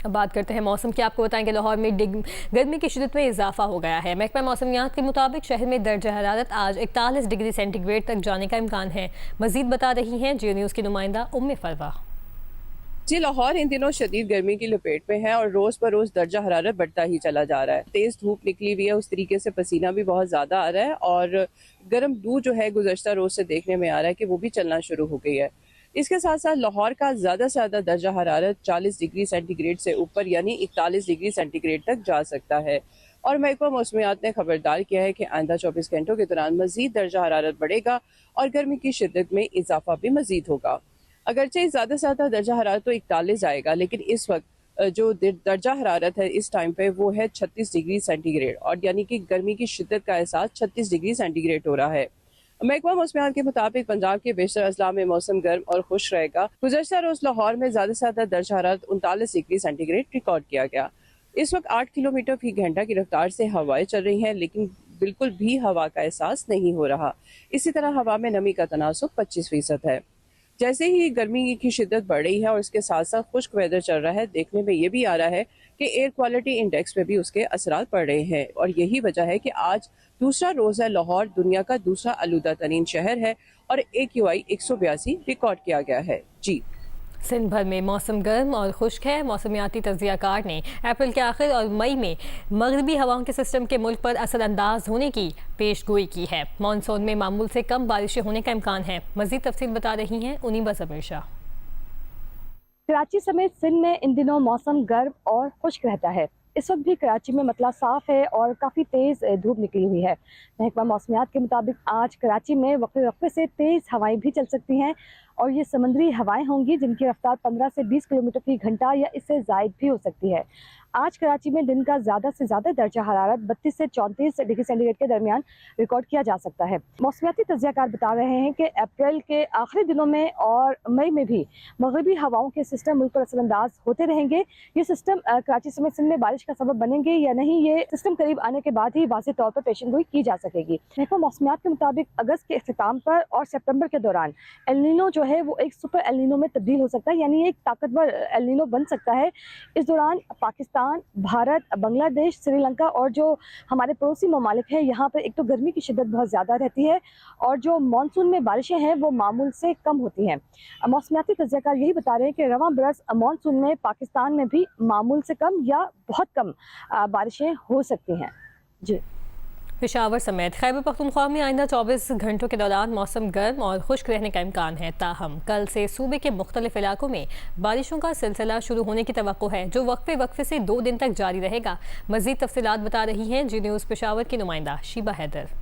اب بات کرتے ہیں موسم کی۔ آپ کو بتائیں کہ لاہور میں گرمی کی شدت میں اضافہ ہو گیا ہے۔ محکمہ موسمیات کے مطابق شہر میں درجہ حرارت آج 41 ڈگری سینٹی گریڈ تک جانے کا امکان ہے۔ مزید بتا رہی ہیں جیو نیوز کی نمائندہ ام فروا۔ جی، لاہور ان دنوں شدید گرمی کی لپیٹ میں ہے اور روز بروز درجہ حرارت بڑھتا ہی چلا جا رہا ہے۔ تیز دھوپ نکلی ہوئی ہے، اس طریقے سے پسینہ بھی بہت زیادہ آ رہا ہے اور گرم لو جو ہے گزشتہ روز سے دیکھنے میں آ رہا ہے کہ وہ بھی چلنا شروع ہو گئی ہے۔ اس کے ساتھ ساتھ لاہور کا زیادہ سے زیادہ درجہ حرارت 40 ڈگری سینٹی گریڈ سے اوپر یعنی 41 ڈگری سینٹی گریڈ تک جا سکتا ہے، اور محکمہ موسمیات نے خبردار کیا ہے کہ آئندہ 24 گھنٹوں کے دوران مزید درجہ حرارت بڑھے گا اور گرمی کی شدت میں اضافہ بھی مزید ہوگا۔ اگرچہ زیادہ سے زیادہ درجہ حرارت تو 41 آئے گا، لیکن اس وقت جو درجہ حرارت ہے اس ٹائم پہ وہ ہے 36 ڈگری سینٹی گریڈ، اور یعنی کہ گرمی کی شدت کا احساس 36 ڈگری سینٹی گریڈ ہو رہا ہے۔ محکمہ موسمیات کے مطابق پنجاب کے بیشتر اضلاع میں موسم گرم اور خشک رہے گا۔ گزشتہ روز لاہور میں زیادہ سے زیادہ درجہ حرارت 39 ڈگری سینٹی گریڈ ریکارڈ کیا گیا۔ اس وقت 8 کلومیٹر فی گھنٹہ کی رفتار سے ہوائیں چل رہی ہیں، لیکن بالکل بھی ہوا کا احساس نہیں ہو رہا۔ اسی طرح ہوا میں نمی کا تناسب 25% ہے۔ جیسے ہی گرمی کی شدت بڑھ رہی ہے اور اس کے ساتھ ساتھ خشک ویدر چل رہا ہے، دیکھنے میں یہ بھی آ رہا ہے کہ ایئر کوالٹی انڈیکس میں بھی اس کے اثرات پڑ رہے ہیں، اور یہی وجہ ہے کہ آج دوسرا روز ہے لاہور دنیا کا دوسرا آلودہ ترین شہر ہے اور AQI 182 ریکارڈ کیا گیا ہے۔ جی، سندھ بھر میں موسم گرم اور خشک ہے۔ موسمیاتی تجزیہ کار نے اپریل کے آخر اور مئی میں مغربی ہواؤں کے سسٹم کے ملک پر اثر انداز ہونے کی پیش گوئی کی ہے۔ مانسون میں معمول سے کم بارشیں ہونے کا امکان ہے۔ مزید تفصیل بتا رہی ہیں انیبہ ضمیر شاہ۔ کراچی سمیت سندھ میں ان دنوں موسم گرم اور خشک رہتا ہے۔ اس وقت بھی کراچی میں مطلع صاف ہے اور کافی تیز دھوپ نکلی ہوئی ہے۔ محکمہ موسمیات کے مطابق آج کراچی میں وقفے وقفے سے تیز ہوائیں بھی چل سکتی ہیں، اور یہ سمندری ہوائیں ہوں گی جن کی رفتار 15 سے 20 کلومیٹر فی گھنٹہ یا اس سے زائد بھی ہو سکتی ہے۔ آج کراچی میں دن کا زیادہ سے زیادہ درجہ حرارت 32 سے 34 ڈگری سینٹی گریڈ کے درمیان ریکارڈ کیا جا سکتا ہے۔ موسمیاتی تجزیہ کار بتا رہے ہیں کہ اپریل کے آخری دنوں میں اور مئی میں بھی مغربی ہواؤں کے سسٹم ملک پر اثر انداز ہوتے رہیں گے۔ یہ سسٹم کراچی سمیت سندھ میں بارش کا سبب بنیں گے یا نہیں، یہ سسٹم قریب آنے کے بعد ہی واضح طور پر پیشن گوئی کی جا سکے گی۔ محکمہ موسمیات کے مطابق اگست کے اختتام پر اور سپتمبر کے دوران ایل نینو جو ہے وہ ایک سپر ایل نینو میں تبدیل ہو سکتا ہے، یعنی ایک طاقتور ایل نینو بن سکتا ہے۔ اس دوران پاکستان، بھارت، بنگلہ دیش، سری لنکا اور جو ہمارے پڑوسی ممالک ہیں، یہاں پر ایک تو گرمی کی شدت بہت زیادہ رہتی ہے اور جو مانسون میں بارشیں ہیں وہ معمول سے کم ہوتی ہیں۔ موسمیاتی تجزیہ کار یہی بتا رہے ہیں کہ رواں برس مانسون میں پاکستان میں بھی معمول سے کم یا بہت کم بارشیں ہو سکتی ہیں۔ جی، پشاور سمیت خیبر پختونخوا میں آئندہ 24 گھنٹوں کے دوران موسم گرم اور خشک رہنے کا امکان ہے، تاہم کل سے صوبے کے مختلف علاقوں میں بارشوں کا سلسلہ شروع ہونے کی توقع ہے، جو وقفے وقفے سے 2 دن تک جاری رہے گا۔ مزید تفصیلات بتا رہی ہیں جی نیوز پشاور کی نمائندہ شیبہ حیدر۔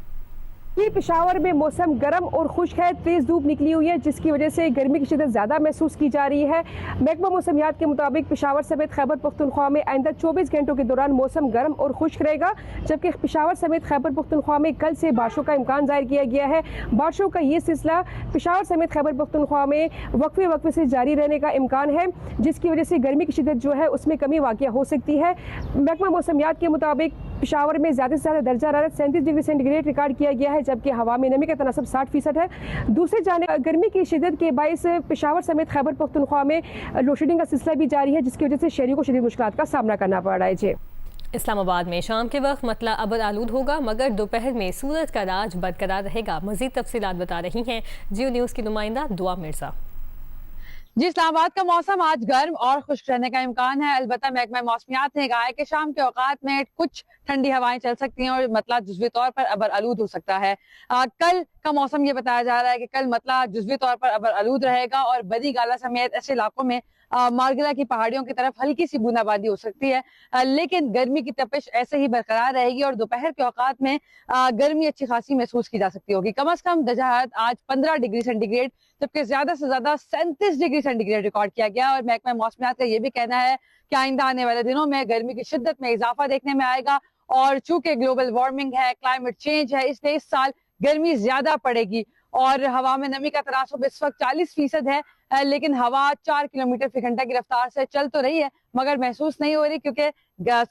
پشاور میں موسم گرم اور خشک ہے، تیز دھوپ نکلی ہوئی ہے جس کی وجہ سے گرمی کی شدت زیادہ محسوس کی جا رہی ہے۔ محکمہ موسمیات کے مطابق پشاور سمیت خیبر پختونخوا میں آئندہ 24 گھنٹوں کے دوران موسم گرم اور خشک رہے گا، جبکہ پشاور سمیت خیبر پختونخوا میں کل سے بارشوں کا امکان ظاہر کیا گیا ہے۔ بارشوں کا یہ سلسلہ پشاور سمیت خیبر پختونخوا میں وقفے وقفے سے جاری رہنے کا امکان ہے، جس کی وجہ سے گرمی کی شدت جو ہے اس میں کمی واقع ہو سکتی ہے۔ محکمہ موسمیات کے مطابق پشاور میں زیادہ سے زیادہ درجہ حرارت 37 ڈگری سینٹی گریڈ ریکارڈ کیا گیا ہے، جبکہ ہوا میں نمی کا تناسب 60% ہے۔ دوسری جانب گرمی کی شدت کے باعث پشاور سمیت خیبر پختونخوا میں لوڈ شیڈنگ کا سلسلہ بھی جاری ہے، جس کی وجہ سے شہریوں کو شدید مشکلات کا سامنا کرنا پڑ رہا ہے۔ جی، اسلام آباد میں شام کے وقت مطلع ابر آلود ہوگا، مگر دوپہر میں سورج کا راج برقرار رہے گا۔ مزید تفصیلات بتا رہی ہیں جیو نیوز کی نمائندہ دعا مرزا۔ جی، اسلام آباد کا موسم آج گرم اور خشک رہنے کا امکان ہے، البتہ محکمہ موسمیات نے کہا ہے کہ شام کے اوقات میں کچھ ٹھنڈی ہوائیں چل سکتی ہیں اور مطلع جزوی طور پر ابر آلود ہو سکتا ہے۔ کل کا موسم یہ بتایا جا رہا ہے کہ کل مطلع جزوی طور پر ابر آلود رہے گا اور بڑی گالا سمیت ایسے علاقوں میں مارگلا کی پہاڑیوں کی طرف ہلکی سی بوندا باندی ہو سکتی ہے، لیکن گرمی کی تپش ایسے ہی برقرار رہے گی اور دوپہر کے اوقات میں گرمی اچھی خاصی محسوس کی جا سکتی ہوگی۔ کم از کم درجہ حرارت آج 15 ڈگری سینٹی گریڈ جبکہ زیادہ سے زیادہ 37 ڈگری سینٹی گریڈ ریکارڈ کیا گیا، اور محکمہ موسمیات کا یہ بھی کہنا ہے کہ آئندہ آنے والے دنوں میں گرمی کی شدت میں اضافہ دیکھنے میں آئے گا، اور چونکہ گلوبل وارمنگ ہے، کلائمیٹ چینج ہے، اس لیے اس سال گرمی زیادہ پڑے گی اور ہوا میں نمی کا تناسب اس وقت 40% ہے، لیکن ہوا 4 کلومیٹر فی گھنٹہ کی رفتار سے چل تو رہی ہے مگر محسوس نہیں ہو رہی، کیونکہ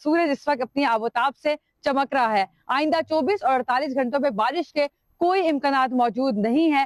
سورج اس وقت اپنی آبوتاب سے چمک رہا ہے۔ آئندہ 24 اور 48 گھنٹوں میں بارش کے کوئی امکانات موجود نہیں ہیں۔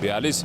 42